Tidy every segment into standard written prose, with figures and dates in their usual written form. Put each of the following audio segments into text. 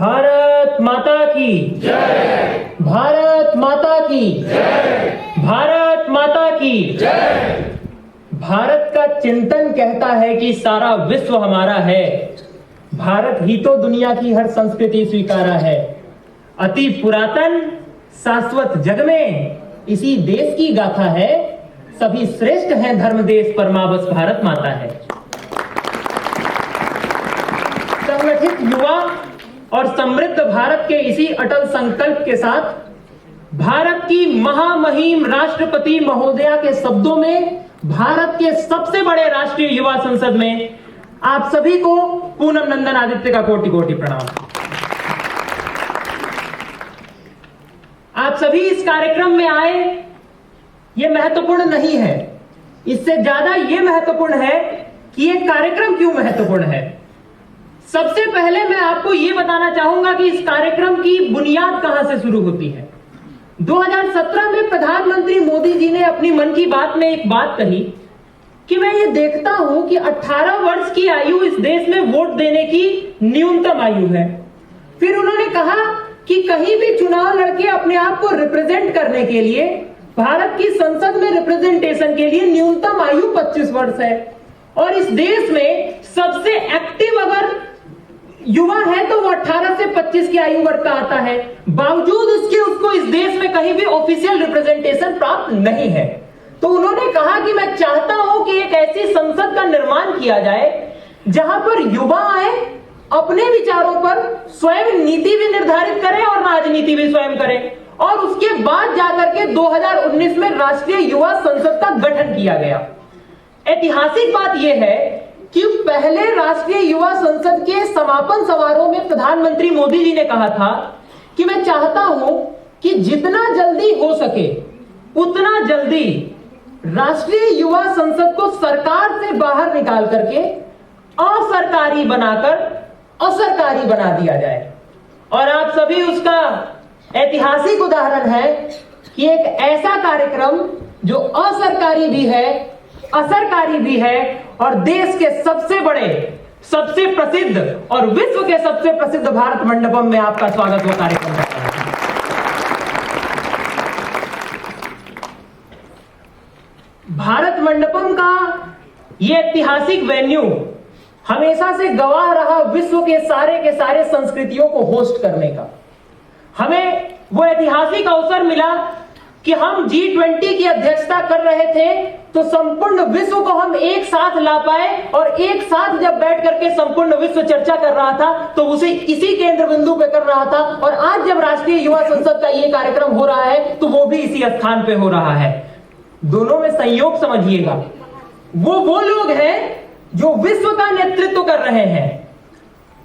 भारत माता की जय। भारत माता की जय। भारत माता की जय। भारत का चिंतन कहता है कि सारा विश्व हमारा है, भारत ही तो दुनिया की हर संस्कृति स्वीकारा है। अति पुरातन शाश्वत जग में इसी देश की गाथा है, सभी श्रेष्ठ हैं धर्म देश परमावश भारत माता है। संगठित युवा और समृद्ध भारत के इसी अटल संकल्प के साथ भारत की महामहिम राष्ट्रपति महोदया के शब्दों में भारत के सबसे बड़े राष्ट्रीय युवा संसद में आप सभी को पूनम नंदन आदित्य का कोटि कोटि प्रणाम। आप सभी इस कार्यक्रम में आए, यह महत्वपूर्ण नहीं है, इससे ज्यादा यह महत्वपूर्ण है कि यह कार्यक्रम क्यों महत्वपूर्ण है। सबसे पहले मैं आपको यह बताना चाहूंगा कि इस कार्यक्रम की बुनियाद कहां से शुरू होती है। 2017 में प्रधानमंत्री मोदी जी ने अपनी मन की बात में एक बात कही कि मैं ये देखता हूं कि 18 वर्ष की आयु इस देश में वोट देने की न्यूनतम आयु है। फिर उन्होंने कहा कि कहीं भी चुनाव लड़के अपने आप को रिप्रेजेंट करने के लिए भारत की संसद में रिप्रेजेंटेशन के लिए न्यूनतम आयु 25 वर्ष है, और इस देश में सबसे एक्टिव अगर युवा है तो वो 18 से 25 की आयु वर्ग का आता है। बावजूद उसके उसको इस देश में कहीं भी ऑफिशियल रिप्रेजेंटेशन प्राप्त नहीं है। तो उन्होंने कहा कि मैं चाहता हूं कि एक ऐसी संसद का निर्माण किया जाए जहां पर युवा आए, अपने विचारों पर स्वयं नीति भी निर्धारित करें और राजनीति भी स्वयं करें, और उसके बाद जाकर के 2019 में राष्ट्रीय युवा संसद का गठन किया गया। ऐतिहासिक बात यह है कि पहले राष्ट्रीय युवा संसद के समापन समारोह में प्रधानमंत्री मोदी जी ने कहा था कि मैं चाहता हूं कि जितना जल्दी हो सके उतना जल्दी राष्ट्रीय युवा संसद को सरकार से बाहर निकाल करके असरकारी बनाकर असरकारी बना दिया जाए। और आप सभी उसका ऐतिहासिक उदाहरण है कि एक ऐसा कार्यक्रम जो असरकारी भी है, असरकारी भी है, और देश के सबसे बड़े, सबसे प्रसिद्ध और विश्व के सबसे प्रसिद्ध भारत मंडपम में आपका स्वागत हुआ कार्यक्रम करता है। भारत मंडपम का यह ऐतिहासिक वेन्यू हमेशा से गवाह रहा विश्व के सारे संस्कृतियों को होस्ट करने का। हमें वो ऐतिहासिक अवसर मिला कि हम G20 की अध्यक्षता कर रहे थे तो संपूर्ण विश्व को हम एक साथ ला पाए, और एक साथ जब बैठ करके संपूर्ण विश्व चर्चा कर रहा था तो उसे इसी केंद्र बिंदु पे कर रहा था। और आज जब राष्ट्रीय युवा संसद का ये कार्यक्रम हो रहा है तो वो भी इसी स्थान पे हो रहा है। दोनों में संयोग समझिएगा, वो लोग हैं जो विश्व का नेतृत्व कर रहे हैं,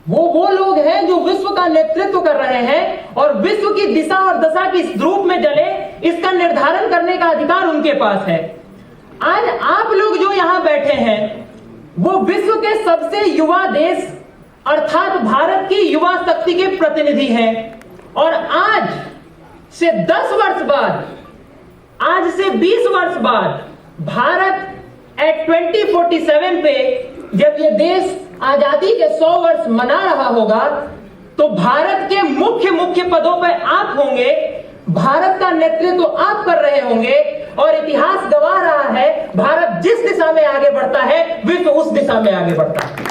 वो लोग हैं जो विश्व का नेतृत्व कर रहे हैं, और विश्व की दिशा और दशा किस रूप में चले इसका निर्धारण करने का अधिकार उनके पास है। आज आप लोग जो यहां बैठे हैं वो विश्व के सबसे युवा देश अर्थात भारत की युवा शक्ति के प्रतिनिधि हैं। और आज से 10 वर्ष बाद, आज से 20 वर्ष बाद भारत एट 2047 पे जब ये देश आजादी के 100 वर्ष मना रहा होगा तो भारत के मुख्य पदों पर आप होंगे, भारत का नेतृत्व आप कर रहे होंगे, और इतिहास गवाह रहा है भारत जिस दिशा में आगे बढ़ता है विश्व उस दिशा में आगे बढ़ता है।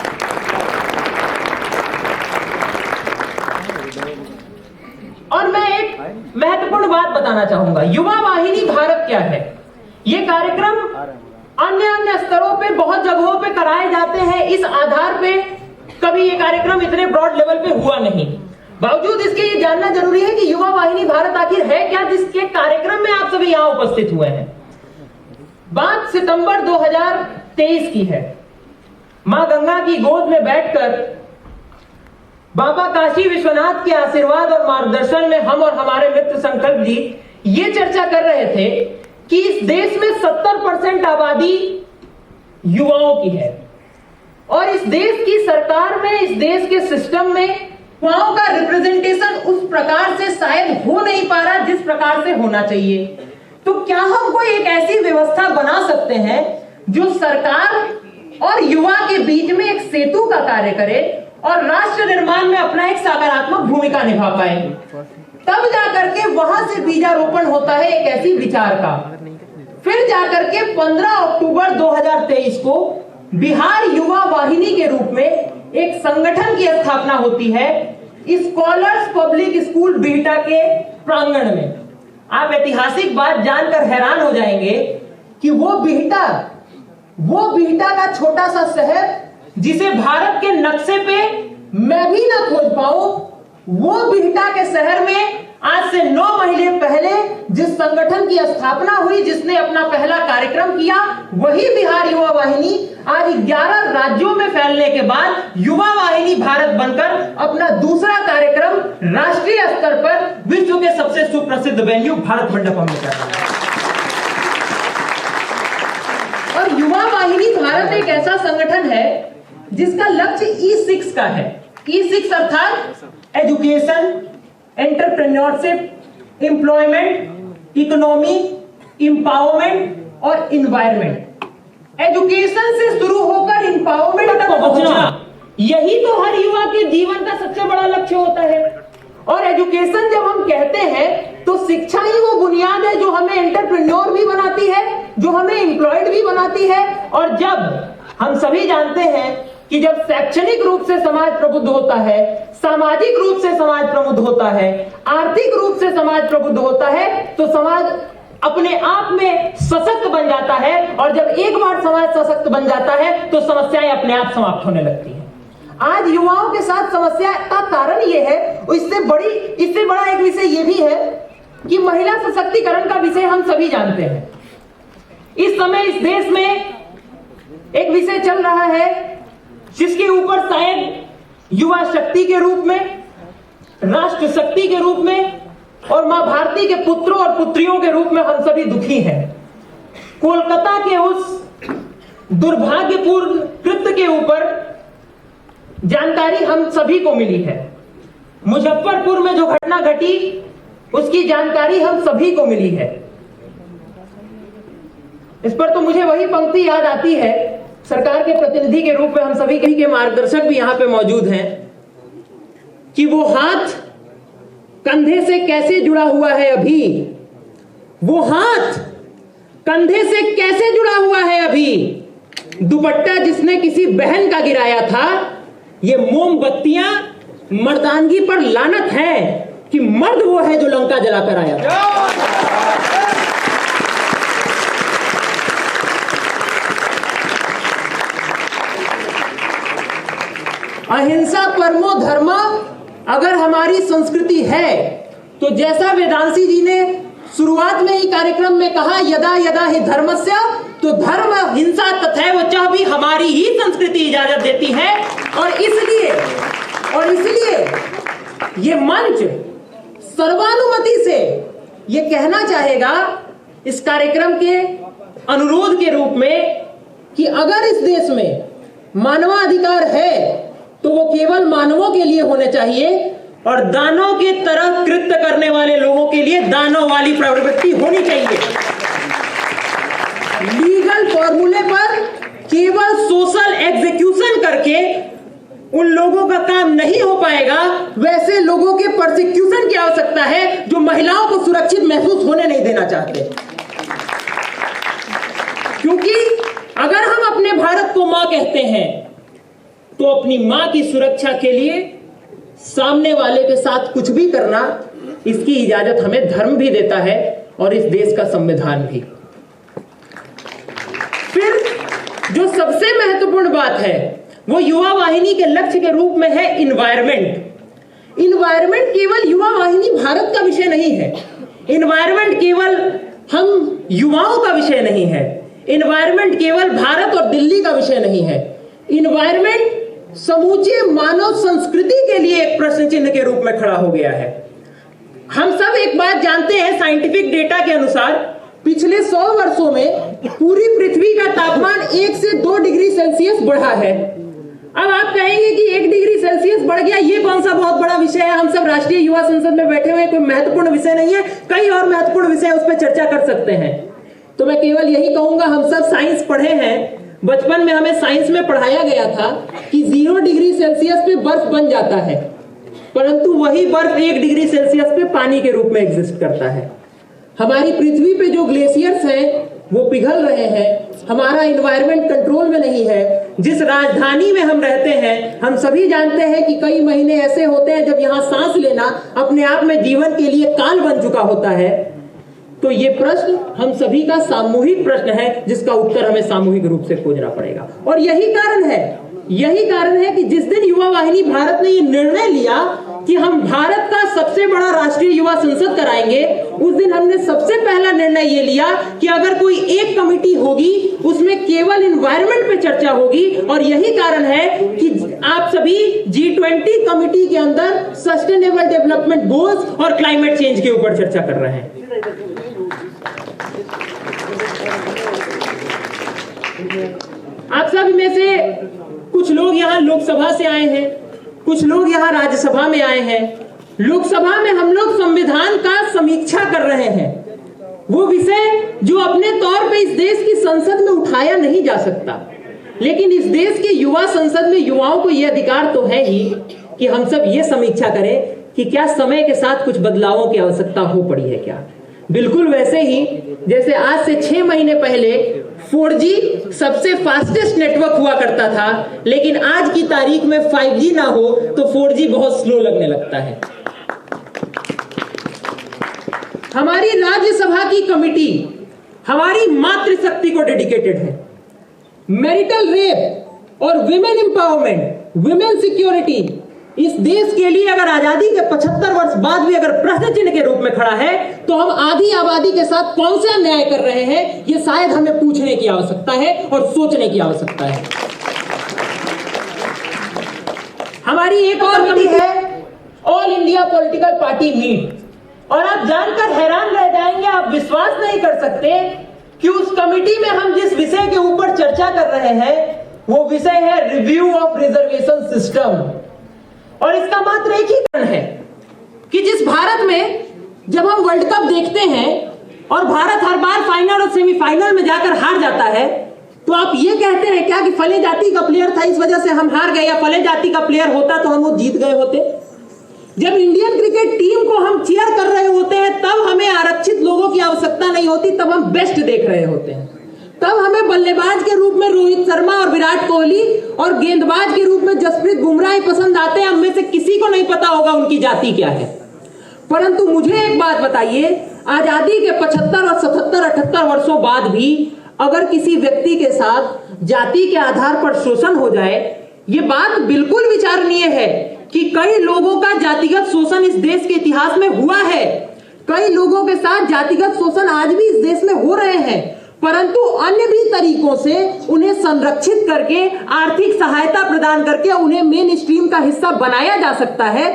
और मैं एक महत्वपूर्ण बात बताना चाहूंगा, युवा वाहिनी भारत क्या है। ये कार्यक्रम अन्य स्तरों पे बहुत जगहों पे कराए जाते हैं, इस आधार पे कभी ये कार्यक्रम इतने ब्रॉड लेवल पे हुआ नहीं। बावजूद इसके ये जानना जरूरी है कि युवा वाहिनी भारत आखिर है क्या, जिसके कार्यक्रम में आप सभी यहां उपस्थित हुए हैं। बात सितंबर 2023 की है। मां गंगा की गोद में बैठकर बाबा काशी विश्वनाथ के आशीर्वाद और मार्गदर्शन में हम और हमारे मित्र संकल्प जी ये चर्चा कर रहे थे कि इस देश में 70% आबादी युवाओं की है, और इस देश की सरकार में, इस देश के सिस्टम में युवाओं का रिप्रेजेंटेशन उस प्रकार से शायद हो नहीं पा रहा जिस प्रकार से होना चाहिए। तो क्या हम कोई एक ऐसी व्यवस्था बना सकते हैं जो सरकार और युवा के बीच में एक सेतु का कार्य करे और राष्ट्र निर्माण में अपना एक सकारात्मक भूमिका निभा पाए। तब जाकर के वहां से बीजारोपण होता है एक ऐसी विचार का। फिर जाकर के 15 अक्टूबर 2023 को बिहार युवा वाहिनी के रूप में एक संगठन की स्थापना होती है स्कॉलर्स पब्लिक स्कूल बिहटा के प्रांगण में। आप ऐतिहासिक बात जानकर हैरान हो जाएंगे कि वो बिहटा का छोटा सा शहर जिसे भारत के नक्शे पे मैं भी ना खोज पाऊं, वो बिहटा के शहर में आज से 9 महीने पहले जिस संगठन की स्थापना हुई, जिसने अपना पहला कार्यक्रम किया, वही बिहार युवा वाहिनी आज 11 राज्यों में फैलने के बाद युवा वाहिनी भारत बनकर अपना दूसरा कार्यक्रम राष्ट्रीय स्तर पर विश्व के सबसे सुप्रसिद्ध वेन्यू भारत मंडपम में कर रहा है। और युवा वाहिनी भारत एक ऐसा संगठन है जिसका लक्ष्य E6 का है। E6 अर्थात education, entrepreneurship, employment, economy, empowerment और इन्वायरमेंट। एजुकेशन से शुरू होकर इंपावरमेंट तक पहुंचना, यही तो हर युवा के जीवन का सबसे बड़ा लक्ष्य होता है। और एजुकेशन जब हम कहते हैं तो शिक्षा ही वो बुनियाद है जो हमें एंटरप्रेन्योर भी बनाती है, जो हमें एम्प्लॉयड भी बनाती है। और जब हम सभी जानते हैं कि जब शैक्षणिक रूप से समाज प्रबुद्ध होता है, सामाजिक रूप से समाज प्रबुद्ध होता है, आर्थिक रूप से समाज प्रबुद्ध होता है, तो समाज अपने आप में सशक्त बन जाता है। और जब एक बार समाज सशक्त बन जाता है तो समस्याएं अपने आप समाप्त होने लगती हैं। आज युवाओं के साथ समस्या का कारण यह है, इससे बड़ा एक विषय यह भी है कि महिला सशक्तिकरण का विषय हम सभी जानते हैं। इस समय इस देश में एक विषय चल रहा है जिसके ऊपर शायद युवा शक्ति के रूप में, राष्ट्र शक्ति के रूप में और मां भारती के पुत्रों और पुत्रियों के रूप में हम सभी दुखी हैं। कोलकाता के उस दुर्भाग्यपूर्ण कृत्य के ऊपर जानकारी हम सभी को मिली है। मुजफ्फरपुर में जो घटना घटी उसकी जानकारी हम सभी को मिली है। इस पर तो मुझे वही पंक्ति याद आती है, सरकार के प्रतिनिधि के रूप में हम सभी के मार्गदर्शक भी यहां पे मौजूद हैं, कि वो हाथ कंधे से कैसे जुड़ा हुआ है अभी, वो हाथ कंधे से कैसे जुड़ा हुआ है अभी, दुपट्टा जिसने किसी बहन का गिराया था, ये मोमबत्तियां मर्दानगी पर लानत है कि मर्द वो है जो लंका जलाकर आया था। अहिंसा परमो धर्म अगर हमारी संस्कृति है तो जैसा वेदांशी जी ने शुरुआत में ही कार्यक्रम में कहा, यदा यदा ही धर्मस्य, तो धर्म हिंसा तथैव च भी हमारी ही संस्कृति इजाजत देती है। और इसलिए ये मंच सर्वानुमति से ये कहना चाहेगा इस कार्यक्रम के अनुरोध के रूप में कि अगर इस देश में मानवाधिकार है तो वो केवल मानवों के लिए होने चाहिए और दानों के तरह कृत्य करने वाले लोगों के लिए दानों वाली प्रवृत्ति होनी चाहिए। लीगल फॉर्मूले पर केवल सोशल एग्जीक्यूशन करके उन लोगों का काम नहीं हो पाएगा। वैसे लोगों के प्रोसिक्यूशन की आवश्यकता है जो महिलाओं को सुरक्षित महसूस होने नहीं देना चाहते। क्योंकि अगर हम अपने भारत को मां कहते हैं तो अपनी मां की सुरक्षा के लिए सामने वाले के साथ कुछ भी करना, इसकी इजाजत हमें धर्म भी देता है और इस देश का संविधान भी। फिर जो सबसे महत्वपूर्ण बात है वो युवा वाहिनी के लक्ष्य के रूप में है इन्वायरमेंट। इन्वायरमेंट केवल युवा वाहिनी भारत का विषय नहीं है। इन्वायरमेंट केवल हम युवाओं का विषय नहीं है। इन्वायरमेंट केवल भारत और दिल्ली का विषय नहीं है। इन्वायरमेंट समूचे मानव संस्कृति के लिए एक प्रश्न चिन्ह के रूप में खड़ा हो गया है। हम सब एक बात जानते हैं, साइंटिफिक डेटा के अनुसार पिछले 100 वर्षों में पूरी पृथ्वी का तापमान 1 से 2 डिग्री सेल्सियस बढ़ा है। अब आप कहेंगे कि 1 डिग्री सेल्सियस बढ़ गया, ये कौन सा बहुत बड़ा विषय है, हम सब राष्ट्रीय युवा संसद में बैठे हुए, कोई महत्वपूर्ण विषय नहीं है, कई और महत्वपूर्ण विषय उस पर चर्चा कर सकते हैं। तो मैं केवल यही कहूंगा, हम सब साइंस पढ़े हैं, बचपन में हमें साइंस में पढ़ाया गया था कि 0 डिग्री सेल्सियस पे बर्फ बन जाता है, परंतु वही बर्फ 1 डिग्री सेल्सियस पे पानी के रूप में एग्जिस्ट करता है। हमारी पृथ्वी पे जो ग्लेशियर्स हैं वो पिघल रहे हैं, हमारा इन्वायरमेंट कंट्रोल में नहीं है। जिस राजधानी में हम रहते हैं, हम सभी जानते हैं कि कई महीने ऐसे होते हैं जब यहाँ सांस लेना अपने आप में जीवन के लिए काल बन चुका होता है। तो ये प्रश्न हम सभी का सामूहिक प्रश्न है, जिसका उत्तर हमें सामूहिक रूप से खोजना पड़ेगा। और यही कारण है कि जिस दिन युवा वाहिनी भारत ने ये निर्णय लिया कि हम भारत का सबसे बड़ा राष्ट्रीय युवा संसद कराएंगे, उस दिन हमने सबसे पहला निर्णय ये लिया कि अगर कोई एक कमेटी होगी उसमें केवल एनवायरनमेंट पे चर्चा होगी। और यही कारण है कि आप सभी G20 कमेटी के अंदर सस्टेनेबल डेवलपमेंट गोल्स और क्लाइमेट चेंज के ऊपर चर्चा कर रहे हैं। आप सब में से कुछ लोग यहाँ लोकसभा से आए हैं, कुछ लोग यहाँ राज्यसभा में आए हैं। लोकसभा में हम लोग संविधान का समीक्षा कर रहे हैं, वो विषय जो अपने तौर पे इस देश की संसद में उठाया नहीं जा सकता, लेकिन इस देश के युवा संसद में युवाओं को यह अधिकार तो है ही कि हम सब ये समीक्षा करें कि क्या समय के साथ कुछ बदलावों की आवश्यकता हो पड़ी है क्या। बिल्कुल वैसे ही जैसे आज से 6 महीने पहले 4G सबसे फास्टेस्ट नेटवर्क हुआ करता था, लेकिन आज की तारीख में 5G ना हो तो 4G बहुत स्लो लगने लगता है। हमारी राज्यसभा की कमिटी हमारी मातृशक्ति को डेडिकेटेड है। मैरिटल रेप और विमेन एम्पावरमेंट, विमेन सिक्योरिटी इस देश के लिए अगर आजादी के 75 वर्ष बाद भी अगर प्रश्न चिन्ह के रूप में खड़ा है, तो हम आधी आबादी के साथ कौन सा न्याय कर रहे हैं, ये शायद हमें पूछने की आवश्यकता है और सोचने की आवश्यकता है। हमारी एक और कमिटी है all India political party meet, और आप जानकर हैरान रह जाएंगे, आप विश्वास नहीं कर सकते कि उस कमेटी में हम जिस विषय के ऊपर चर्चा कर रहे हैं वो विषय है रिव्यू ऑफ रिजर्वेशन सिस्टम। और इसका मात्र एक ही कारण है कि जिस भारत में जब हम वर्ल्ड कप देखते हैं और भारत हर बार फाइनल और सेमीफाइनल में जाकर हार जाता है, तो आप ये कहते हैं क्या कि फले जाति का प्लेयर था इस वजह से हम हार गए, या फले जाति का प्लेयर होता तो हम वो जीत गए होते। जब इंडियन क्रिकेट टीम को हम चीयर कर रहे होते हैं तब हमें आरक्षित लोगों की आवश्यकता नहीं होती, तब हम बेस्ट देख रहे होते हैं। तब हमें बल्लेबाज के रूप में रोहित शर्मा और विराट कोहली और गेंदबाज के रूप में जसप्रीत बुमराह ही पसंद आते हैं। हम में से किसी को नहीं पता होगा उनकी जाति क्या है। परंतु मुझे एक बात बताइए, आजादी के 75 और 77, 78 वर्षों बाद भी अगर किसी व्यक्ति के साथ जाति के आधार पर शोषण हो जाए, ये बात बिल्कुल विचारणीय है कि कई लोगों का जातिगत शोषण इस देश के इतिहास में हुआ है। कई लोगों के साथ जातिगत शोषण आज भी इस देश में हो रहे हैं, परंतु अन्य भी तरीकों से उन्हें संरक्षित करके, आर्थिक सहायता प्रदान करके उन्हें मेन स्ट्रीम का हिस्सा बनाया जा सकता है।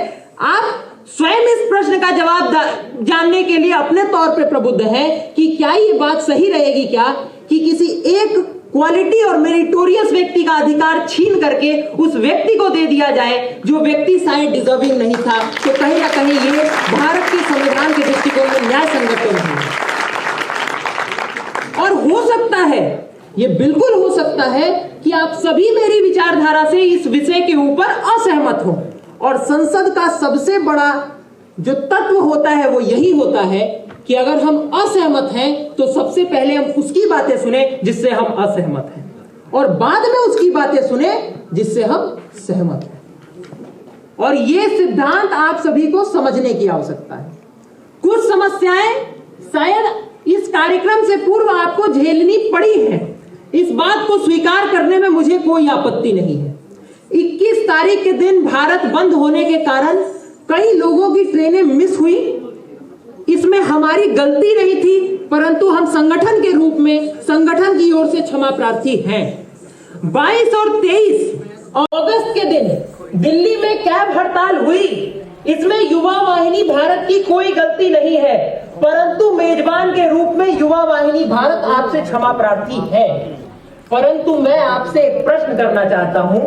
आप स्वयं इस प्रश्न का जवाब जानने के लिए अपने तौर पे प्रबुद्ध हैं कि क्या ये बात सही रहेगी क्या कि किसी एक क्वालिटी और मेरिटोरियस व्यक्ति का अधिकार छीन करके उस व्यक्ति को दे दिया जाए जो व्यक्ति शायद डिजर्विंग नहीं था। तो कहीं ना कहीं ये भारत के संविधान के दृष्टिकोण में न्याय संगत तो नहीं है। और हो सकता है, ये बिल्कुल हो सकता है कि आप सभी मेरी विचारधारा से इस विषय के ऊपर असहमत हो, और संसद का सबसे बड़ा जो तत्व होता है वो यही होता है कि अगर हम असहमत हैं तो सबसे पहले हम उसकी बातें सुने जिससे हम असहमत हैं, और बाद में उसकी बातें सुने जिससे हम सहमत हैं। और ये सिद्धांत आप सभी को समझने की आवश्यकता है। कुछ समस्याएं शायद इस कार्यक्रम से पूर्व आपको झेलनी पड़ी है, इस बात को स्वीकार करने में मुझे कोई आपत्ति नहीं है। 21 तारीख के दिन भारत बंद होने के कारण कई लोगों की ट्रेनें मिस हुई, इसमें हमारी गलती नहीं थी, परंतु हम संगठन के रूप में संगठन की ओर से क्षमा प्रार्थी हैं। 22 और 23 अगस्त के दिन दिल्ली में कैब हड़ताल हुई, इसमें युवा वाहिनी भारत की कोई गलती नहीं है, परंतु मेजबान के रूप में युवा वाहिनी भारत आपसे क्षमा प्रार्थी है। परंतु मैं आपसे एक प्रश्न करना चाहता हूं,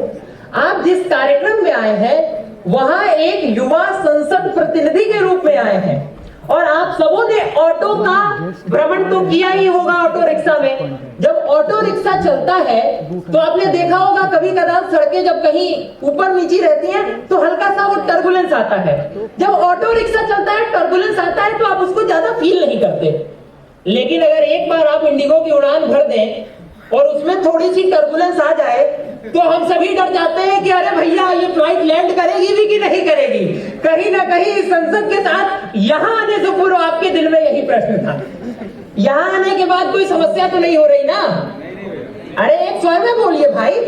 आप जिस कार्यक्रम में आए हैं वहां एक युवा संसद प्रतिनिधि के रूप में आए हैं, और आप सबों ने ऑटो का भ्रमण तो किया ही होगा ऑटो रिक्शा में। जब ऑटो रिक्शा चलता है तो आपने देखा होगा कभी कदार सड़कें जब कहीं ऊपर नीचे रहती हैं तो हल्का सा वो टर्बुलेंस आता है। जब ऑटो रिक्शा चलता है टर्बुलेंस आता है तो आप उसको ज्यादा फील नहीं करते। लेकिन अगर एक बार आप इंडिगो की उड़ान भर दें और उसमें थोड़ी सी टर्बुलेंस आ जाए तो हम सभी डर जाते हैं कि अरे भैया ये फ्लाइट लैंड करेगी भी कि नहीं करेगी। कहीं ना कहीं संसद के साथ यहां आने से पूर्व आपके दिल में यही प्रश्न था। यहां आने के बाद कोई समस्या तो नहीं हो रही ना? अरे एक स्वर में बोलिए भाई,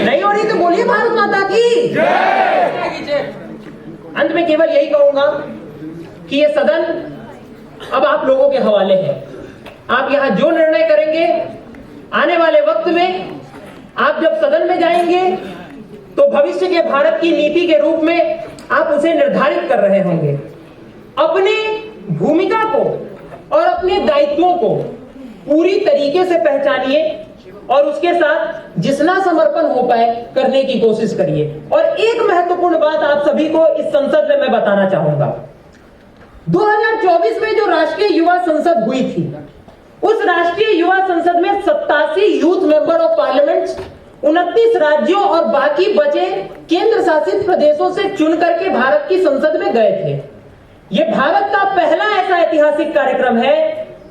नहीं हो रही तो बोलिए भारत माता की जय। अंत में केवल यही कहूंगा कि ये सदन अब आप लोगों के हवाले है। आप यहां जो निर्णय करेंगे आने वाले वक्त में आप जब सदन में जाएंगे तो भविष्य के भारत की नीति के रूप में आप उसे निर्धारित कर रहे होंगे। अपने भूमिका को और अपने दायित्वों को पूरी तरीके से पहचानिए और उसके साथ जितना समर्पण हो पाए करने की कोशिश करिए। और एक महत्वपूर्ण बात आप सभी को इस संसद में मैं बताना चाहूंगा। 2024 में जो राष्ट्रीय युवा संसद हुई थी, उस राष्ट्रीय युवा संसद में 87 यूथ मेंबर ऑफ पार्लियामेंट 29 राज्यों और बाकी बचे केंद्र शासित प्रदेशों से चुन करके भारत की संसद में गए थे। यह भारत का पहला ऐसा ऐतिहासिक कार्यक्रम है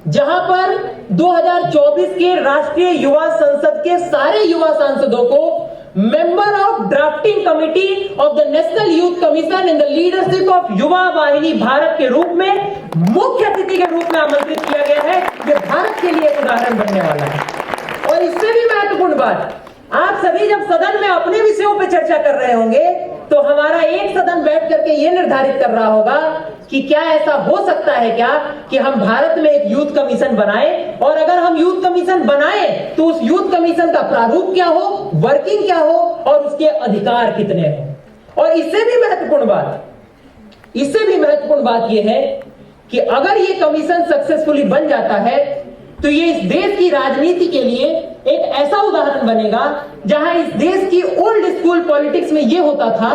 जहां पर 2024 के राष्ट्रीय युवा संसद के सारे युवा सांसदों को member of drafting committee of the national youth commission in the leadership of Yuva Vahini Bharat के रूप में मुख्य अतिथि के रूप में आमंत्रित किया गया है। यह भारत के लिए एक उदाहरण बनने वाला है। और इससे भी महत्वपूर्ण बात, आप सभी जब सदन में अपने विषयों पर चर्चा कर रहे होंगे तो हमारा एक सदन बैठ करके यह निर्धारित कर रहा होगा कि क्या ऐसा हो सकता है क्या कि हम भारत में एक यूथ कमीशन बनाएं, और अगर हम यूथ कमीशन बनाएं तो उस यूथ कमीशन का प्रारूप क्या हो, वर्किंग क्या हो और उसके अधिकार कितने हो। और इससे भी महत्वपूर्ण बात यह है कि अगर ये कमीशन सक्सेसफुली बन जाता है तो ये इस देश की राजनीति के लिए एक ऐसा उदाहरण बनेगा जहां इस देश की ओल्ड स्कूल पॉलिटिक्स में यह होता था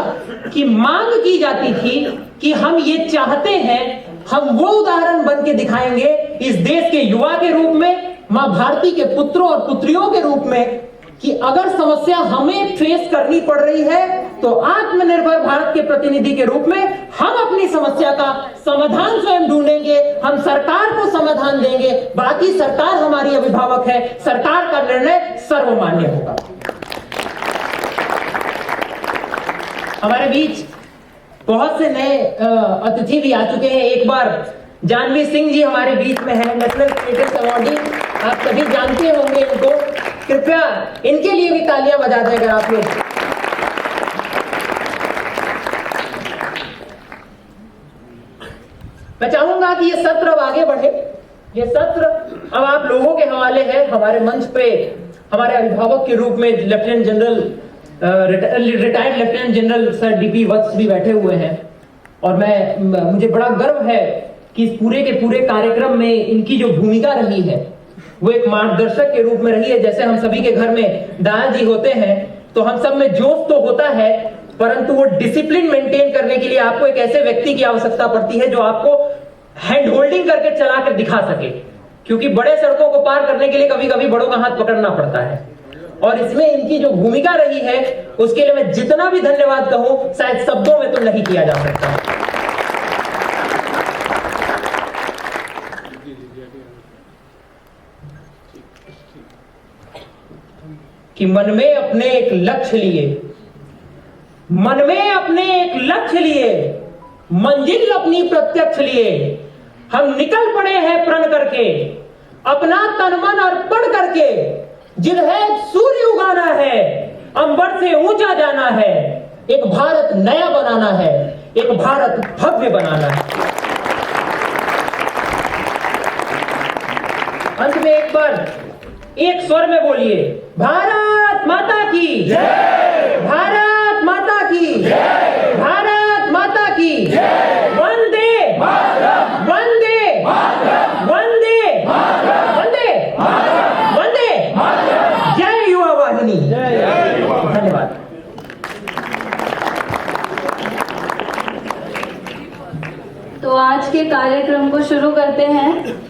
कि मांग की जाती थी कि हम ये चाहते हैं, हम वो उदाहरण बन के दिखाएंगे इस देश के युवा के रूप में, मां भारती के पुत्रों और पुत्रियों के रूप में, कि अगर समस्या हमें फेस करनी पड़ रही है तो आत्मनिर्भर भारत के प्रतिनिधि के रूप में हम अपनी समस्या का समाधान स्वयं ढूंढेंगे। हम सरकार को समाधान देंगे, बाकी सरकार हमारी अभिभावक है, सरकार का निर्णय सर्वमान्य होगा। हमारे बीच बहुत से नए अतिथि भी आ चुके हैं। एक बार जानवी सिंह जी हमारे बीच में है, नेशनल क्रिएटर्स अवार्डी, आप सभी जानते होंगे इनको। कृपया इनके लिए भी तालियां बजा दें अगर आप लोग। मैं चाहूंगा कि ये सत्र अब आगे बढ़े। ये सत्र अब आप लोगों के हवाले है। हमारे मंच पे हमारे अभिभावक के रूप में lieutenant general retired lieutenant general sir DP Vats भी बैठे हुए हैं, और मुझे बड़ा गर्व है कि इस पूरे के पूरे कार्यक्रम में इनकी जो भूमिका रही है वो एक मार्गदर्शक के रूप में रही है। जैसे हम सभी के घर में दादा जी होते हैं तो हम सब में जोश तो होता है, परंतु वो डिसिप्लिन मेंटेन करने के लिए आपको एक ऐसे व्यक्ति की आवश्यकता पड़ती है जो आपको हैंड होल्डिंग करके चला कर दिखा सके, क्योंकि बड़े सड़कों को पार करने के लिए कभी कभी बड़ों का हाथ पकड़ना पड़ता है। और इसमें इनकी जो भूमिका रही है उसके लिए मैं जितना भी धन्यवाद कहूं शायद शब्दों में तो नहीं किया जा सकता। कि मन में अपने एक लक्ष्य लिए मंजिल अपनी प्रत्यक्ष लिए हम निकल पड़े हैं प्रण करके, अपना तन मन अर्पण करके, जिन्हें सूर्य उगाना है, अंबर से ऊंचा जाना है, एक भारत नया बनाना है, एक भारत भव्य बनाना है। अंत में एक बार एक स्वर में बोलिए, भारत माता की जय, भारत माता की जय, भारत माता की जय, वंदे मातरम, वंदे मातरम, वंदे मातरम, वंदे मातरम, वंदे मातरम, जय युवा वाहिनी, धन्यवाद। तो आज के कार्यक्रम को शुरू करते हैं।